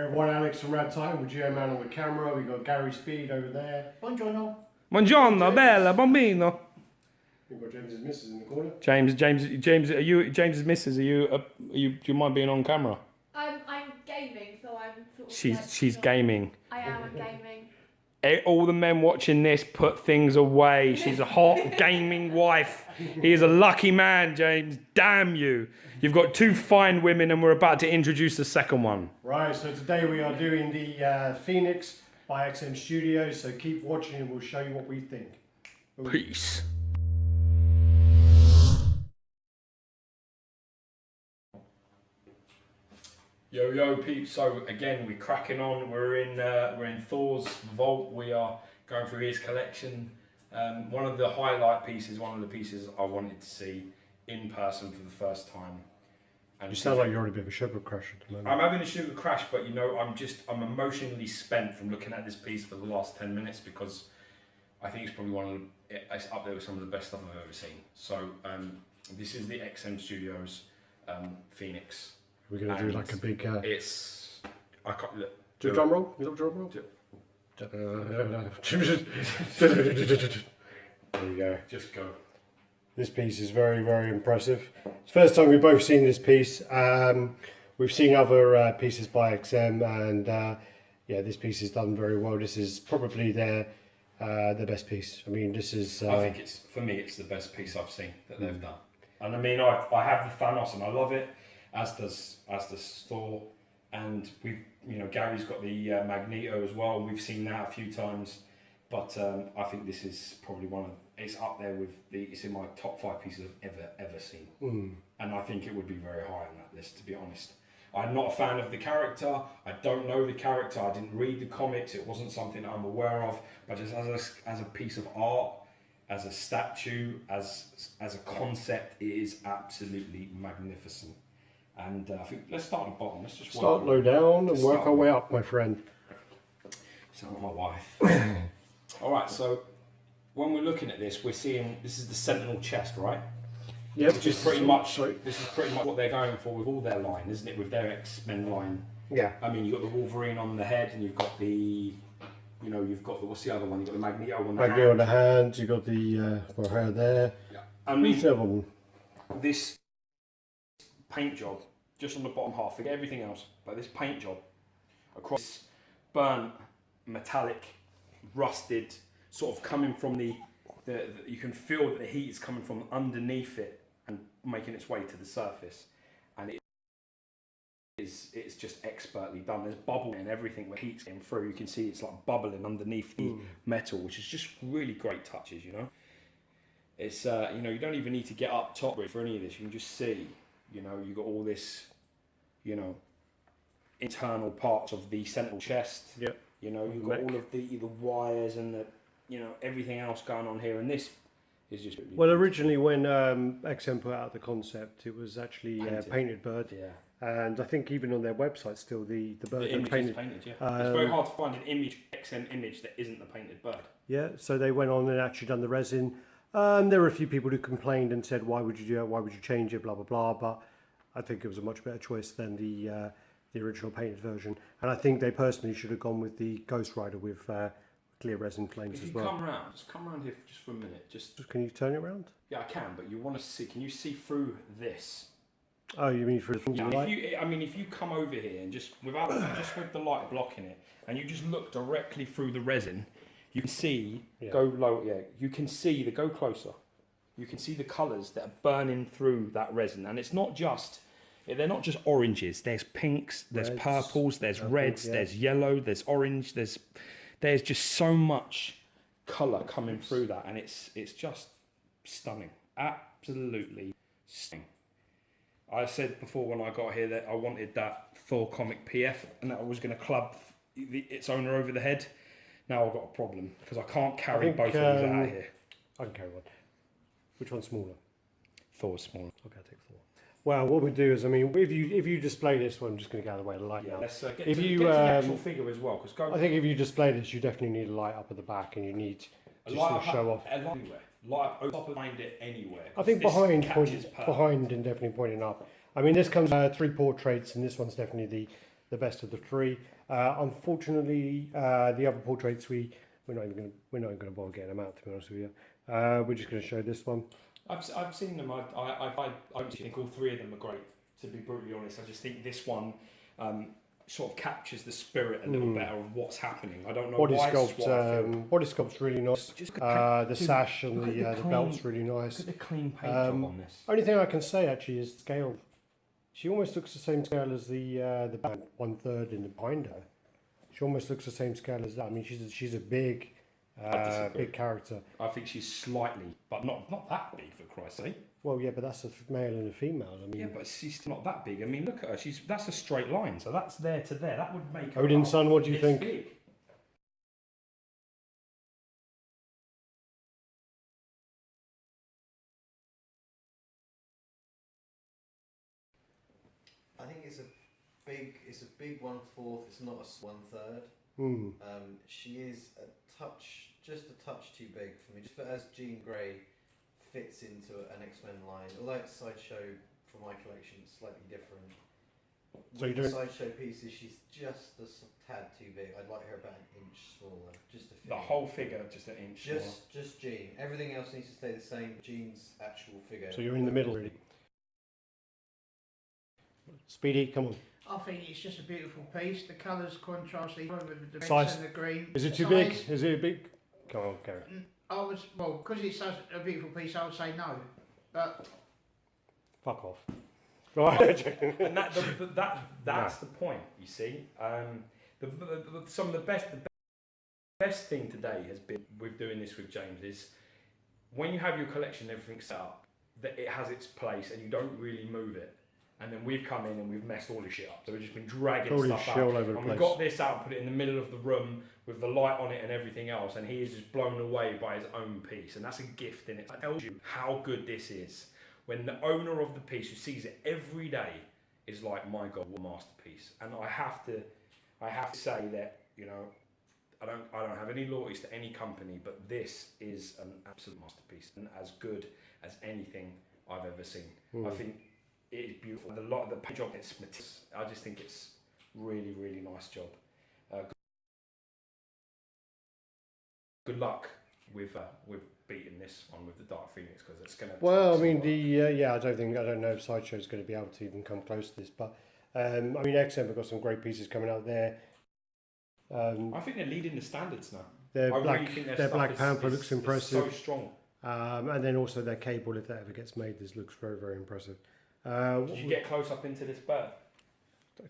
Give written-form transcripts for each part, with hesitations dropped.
Everyone, Alex from RaddTitan with GeoMan on the camera. We've got Gary Speed over there. Buongiorno. Buongiorno, bella, bambino. We've got James's missus in the corner. James, are you James's missus? Do you mind being on camera? I'm gaming, so I'm sort of She's gaming. I am gaming. All the men watching this put things away. She's a hot gaming wife. He is a lucky man, James. Damn you. You've got two fine women and we're about to introduce the second one. Right, so today we are doing the Phoenix by XM Studios, so keep watching and we'll show you what we think. Peace. Yo peeps, so again we're cracking on. We're in Thor's vault. We are going through his collection. One of the highlight pieces, one of the pieces I wanted to see in person for the first time. And You sound like you're on a bit of a sugar crash at the moment. I'm having a sugar crash, but you know, I'm emotionally spent from looking at this piece for the last 10 minutes because I think it's probably it's up there with some of the best stuff I've ever seen. So this is the XM Studios Phoenix. We're going to do like a big... I can't... Look, do a drum roll? You love drum roll? There you go. Just go. This piece is very, very impressive. It's the first time we've both seen this piece. We've seen other pieces by XM and yeah, this piece is done very well. This is probably their best piece. I mean, this is... I think for me, it's the best piece I've seen that they've done. And I mean, I have the Thanos and I love it, as does Thor. And Gary's got the Magneto as well. We've seen that a few times. But I think this is probably it's up there with it's in my top 5 pieces I've ever seen. And I think it would be very high on that list, to be honest. I'm not a fan of the character. I don't know the character. I didn't read the comics. It wasn't something I'm aware of. But just as a piece of art, as a statue, as a concept, it is absolutely magnificent. And I think let's start at the bottom. Let's just start low down and work our way up, my friend. Sound like my wife. All right, so when we're looking at this, we're seeing this is the Sentinel chest, right? Yep. This is pretty much what they're going for with all their line, isn't it? With their X-Men line. Yeah. I mean, you've got the Wolverine on the head, and you've got what's the other one? You've got the Magneto on the hand. Magneto on the hands. You've got the hair there. Yeah. I mean, this paint job just on the bottom half. Forget everything else, but this paint job across burnt, metallic, rusted, sort of coming from the you can feel that the heat is coming from underneath it and making its way to the surface, and it's just expertly done. There's bubble and everything where heat's getting through. You can see it's like bubbling underneath the metal, which is just really great touches. It's you don't even need to get up top for any of this. You can just see, you've got all this, internal parts of the central chest. Yep. You've got all of the wires and the everything else going on here, and this is just really well. Originally, when XM put out the concept, it was actually painted bird. Yeah. And I think even on their website, still the bird image painted. is painted. Yeah. It's very hard to find an XM image that isn't the painted bird. Yeah. So they went on and actually done the resin. There were a few people who complained and said, "Why would you do it? Why would you change it? Blah blah blah." But I think it was a much better choice than the original painted version. And I think they personally should have gone with the Ghost Rider with clear resin flames as well. Just come around here just for a minute. Just can you turn it around? Yeah, I can. But you want to see? Can you see through this? Oh, you mean through the light? If you come over here and just with the light blocking it, and you just look directly through the resin, you can see go low. Yeah, you can see go closer. You can see the colours that are burning through that resin, and they're not just oranges. There's pinks, there's purples, there's reds, there's yellow, there's orange. There's just so much colour coming through that, and it's just stunning, absolutely stunning. I said before when I got here that I wanted that Thor comic PF, and that I was going to club its owner over the head. Now I've got a problem because I can't carry both of these out here. I can carry one. Which one's smaller? Thor's smaller. Okay, I'll take Thor. Well, what we do is, if you display this one, I'm just going to get out of the way of the light now. Let's get to the actual figure as well. I think if you display this, you definitely need a light up at the back, and you need to show off. A light everywhere. Light up top behind it anywhere. I think behind and definitely pointing up. I mean, this comes 3 portraits, and this one's definitely the best of the three. Unfortunately, the other portraits we're not even going to bother getting them out. To be honest with you, we're just going to show this one. I've seen them. I think all three of them are great. To be brutally honest, I just think this one sort of captures the spirit a little better of what's happening. I don't know Body why. sculpt, body sculpt's really nice. The sash and the belt's really nice. Look at the clean paint job on this. Only thing I can say actually is scale. She almost looks the same scale as the band, 1/3 in the binder. She almost looks the same scale as that. I mean, she's a big character. I think she's slightly, but not that big, for Christ's sake. Well, yeah, but that's a male and a female. I mean, Yeah, but she's not that big. I mean, look at her. That's a straight line, so that's there to there. That would make her. Odin's son, what do you this think? big. I think it's a big 1/4. It's not a 1/3. She is just a touch too big for me. Just as Jean Grey fits into an X-Men line, although it's Sideshow for my collection, it's slightly different. So you With don't. Sideshow pieces, she's just a tad too big. I'd like her about an inch smaller, just to fit. The whole figure just an inch. Just Jean. Everything else needs to stay the same. Jean's actual figure. So you're in the middle, really. Speedy, come on. I think it's just a beautiful piece. The colours contrast each other with the red Size. and the green. Is it too Size, big? Is it big? Come on, Gary. because it's such a beautiful piece, I would say no. But Fuck off. Right. And that's the point. You see, some of the best thing today has been with doing this with James is when you have your collection, everything set up, that it has its place and you don't really move it. And then we've come in and we've messed all this shit up. So we've just been dragging Holy stuff shit out. all over the And we place. got this out and put it in the middle of the room with the light on it and everything else. And he is just blown away by his own piece. And that's a gift in it. It tells you how good this is. When the owner of the piece who sees it every day is like, my God, what a masterpiece. And I have to say that, you know, I don't have any loyalties to any company, but this is an absolute masterpiece and as good as anything I've ever seen. I think it is beautiful. The paint job, I just think it's really, really nice job. Good luck with beating this one with the Dark Phoenix because it's going to. Well, I mean, I don't know if Sideshow's going to be able to even come close to this, but I mean, XM have got some great pieces coming out there. I think they're leading the standards now. Their I Black, really think their stuff Black Panther looks impressive. So strong. And then also their cable, if that ever gets made, this looks very, very impressive. Did you get close up into this bird?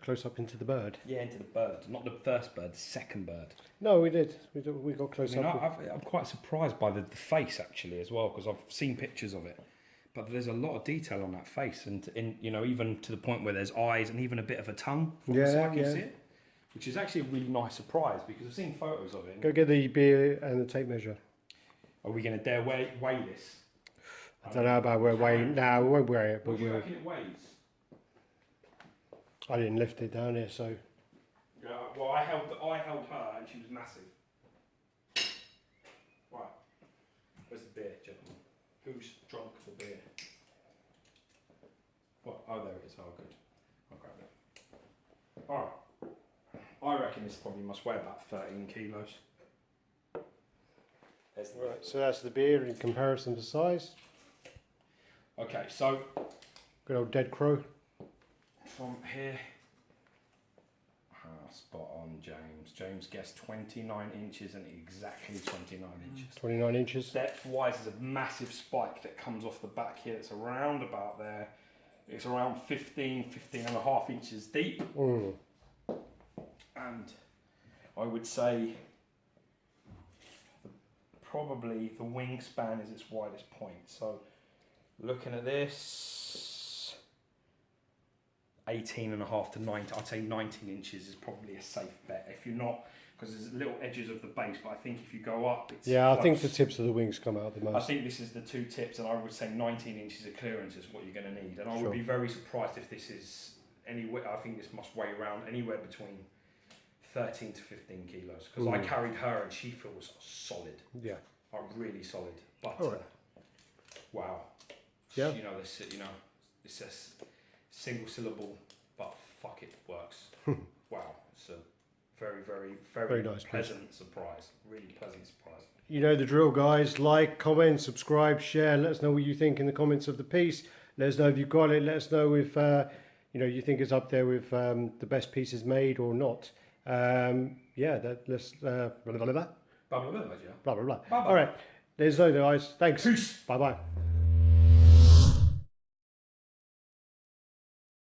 Close up into the bird? Yeah, into the bird. Not the first bird, the second bird. No, we did. We got close up. I'm quite surprised by the face actually as well because I've seen pictures of it. But there's a lot of detail on that face and even to the point where there's eyes and even a bit of a tongue from the side you see it. Which is actually a really nice surprise because I've seen photos of it. Go get the beer and the tape measure. Are we going to dare weigh this? I don't know about where weighing. No, we won't weigh it, but What do you we'll. reckon it weighs? I didn't lift it down here, so. Yeah, well, I held her and she was massive. Right. Where's the beer, gentlemen? Who's drunk the beer? What? Oh, there it is. Oh, good. I'll grab it. Alright. I reckon this probably must weigh about 13 kilos. Right, so that's the beer in comparison to size. Okay, so Good old Dead Crow. from here, spot on, James. James guessed 29 inches and exactly 29 inches. 29 inches. Depth wise, there's a massive spike that comes off the back here. It's around about there. It's around 15 and a half inches deep. And I would say probably the wingspan is its widest point. So looking at this, 18 and a half to 19, I'd say 19 inches is probably a safe bet. If you're not, because there's little edges of the base, but I think if you go up, it's I think the close. tips of the wings come out the most. I think this is the two tips, and I would say 19 inches of clearance is what you're going to need. And I Sure. would be very surprised if this is anywhere. I think this must weigh around anywhere between 13 to 15 kilos. Because I carried her, and she feels solid. Yeah. Like really solid. But All right. wow. Yeah. It's a single syllable, but fuck it works. wow, it's a very, very, Very nice piece. pleasant surprise. Really pleasant surprise. You know the drill, guys. Like, comment, subscribe, share. Let us know what you think in the comments of the piece. Let us know if you got it. Let us know if you think it's up there with the best pieces made or not. Let's blah blah blah blah Blah, blah, blah, yeah. blah blah blah. Bye-bye. All right. There's no guys. Thanks. Peace. Bye bye.